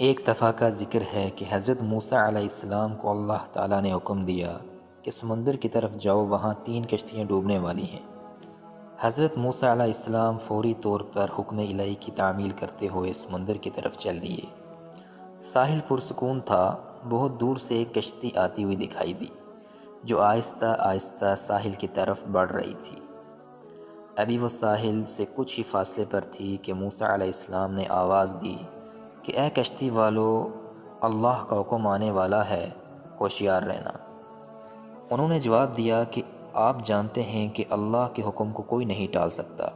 ایک دفعہ کا ذکر ہے کہ حضرت موسیٰ علیہ السلام کو اللہ تعالیٰ نے حکم دیا کہ سمندر کی طرف جاؤ، وہاں 3 کشتیاں ڈوبنے والی ہیں۔ حضرت موسیٰ علیہ السلام فوری طور پر حکم الہی کی تعمیل کرتے ہوئے سمندر کی طرف چل دیے۔ ساحل پرسکون تھا۔ بہت دور سے ایک کشتی آتی ہوئی دکھائی دی جو آہستہ آہستہ ساحل کی طرف بڑھ رہی تھی۔ ابھی وہ ساحل سے کچھ ہی فاصلے پر تھی کہ موسیٰ علیہ السلام نے آواز دی کہ اے کشتی والو، اللہ کا حکم آنے والا ہے، ہوشیار رہنا۔ انہوں نے جواب دیا کہ آپ جانتے ہیں کہ اللہ کے حکم کو کوئی نہیں ٹال سکتا،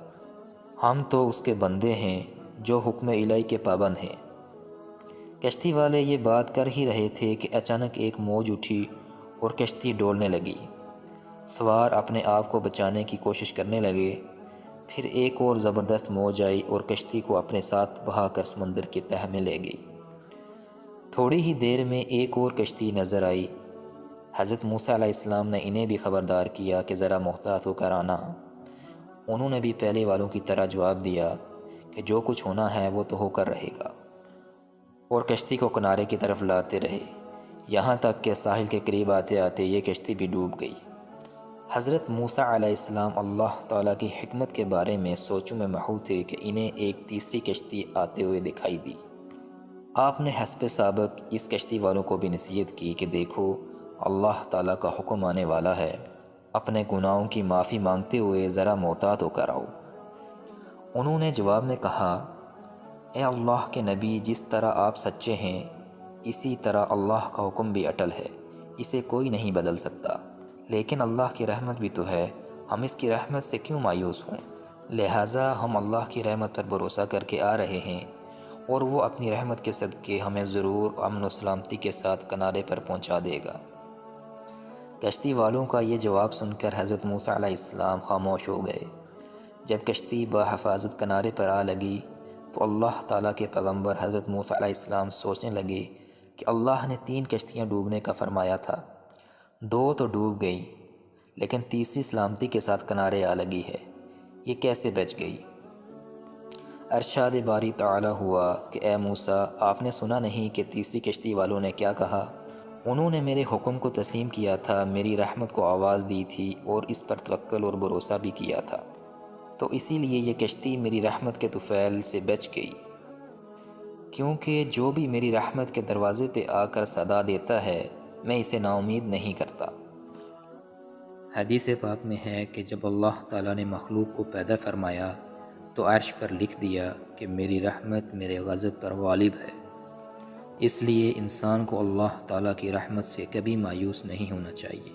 ہم تو اس کے بندے ہیں جو حکم الہی کے پابند ہیں۔ کشتی والے یہ بات کر ہی رہے تھے کہ اچانک ایک موج اٹھی اور کشتی ڈولنے لگی۔ سوار اپنے آپ کو بچانے کی کوشش کرنے لگے۔ پھر ایک اور زبردست موج آئی اور کشتی کو اپنے ساتھ بہا کر سمندر کی تہہ میں لے گئی۔ تھوڑی ہی دیر میں ایک اور کشتی نظر آئی۔ حضرت موسیٰ علیہ السلام نے انہیں بھی خبردار کیا کہ ذرا محتاط ہو کر آنا۔ انہوں نے بھی پہلے والوں کی طرح جواب دیا کہ جو کچھ ہونا ہے وہ تو ہو کر رہے گا، اور کشتی کو کنارے کی طرف لاتے رہے، یہاں تک کہ ساحل کے قریب آتے آتے یہ کشتی بھی ڈوب گئی۔ حضرت موسیٰ علیہ السلام اللہ تعالیٰ کی حکمت کے بارے میں سوچوں میں محو تھے کہ انہیں ایک تیسری کشتی آتے ہوئے دکھائی دی۔ آپ نے حسب سابق اس کشتی والوں کو بھی نصیحت کی کہ دیکھو، اللہ تعالیٰ کا حکم آنے والا ہے، اپنے گناہوں کی معافی مانگتے ہوئے ذرا محتاط ہو کر آؤ۔ انہوں نے جواب میں کہا، اے اللہ کے نبی، جس طرح آپ سچے ہیں اسی طرح اللہ کا حکم بھی اٹل ہے، اسے کوئی نہیں بدل سکتا۔ لیکن اللہ کی رحمت بھی تو ہے، ہم اس کی رحمت سے کیوں مایوس ہوں؟ لہٰذا ہم اللہ کی رحمت پر بھروسہ کر کے آ رہے ہیں، اور وہ اپنی رحمت کے صدقے ہمیں ضرور امن و سلامتی کے ساتھ کنارے پر پہنچا دے گا۔ کشتی والوں کا یہ جواب سن کر حضرت موسیٰ علیہ السلام خاموش ہو گئے۔ جب کشتی بحفاظت کنارے پر آ لگی تو اللہ تعالیٰ کے پیغمبر حضرت موسیٰ علیہ السلام سوچنے لگے کہ اللہ نے 3 کشتیاں ڈوبنے کا فرمایا تھا، 2 تو ڈوب گئیں، لیکن تیسری سلامتی کے ساتھ کنارے آ لگی ہے، یہ کیسے بچ گئی؟ ارشاد باری تعالیٰ ہوا کہ اے موسیٰ، آپ نے سنا نہیں کہ تیسری کشتی والوں نے کیا کہا؟ انہوں نے میرے حکم کو تسلیم کیا تھا، میری رحمت کو آواز دی تھی اور اس پر توکل اور بھروسہ بھی کیا تھا، تو اسی لیے یہ کشتی میری رحمت کے طفیل سے بچ گئی۔ کیونکہ جو بھی میری رحمت کے دروازے پہ آ کر صدا دیتا ہے، میں اسے نا امید نہیں کرتا۔ حدیث پاک میں ہے کہ جب اللہ تعالیٰ نے مخلوق کو پیدا فرمایا تو عرش پر لکھ دیا کہ میری رحمت میرے غضب پر غالب ہے۔ اس لیے انسان کو اللہ تعالیٰ کی رحمت سے کبھی مایوس نہیں ہونا چاہیے۔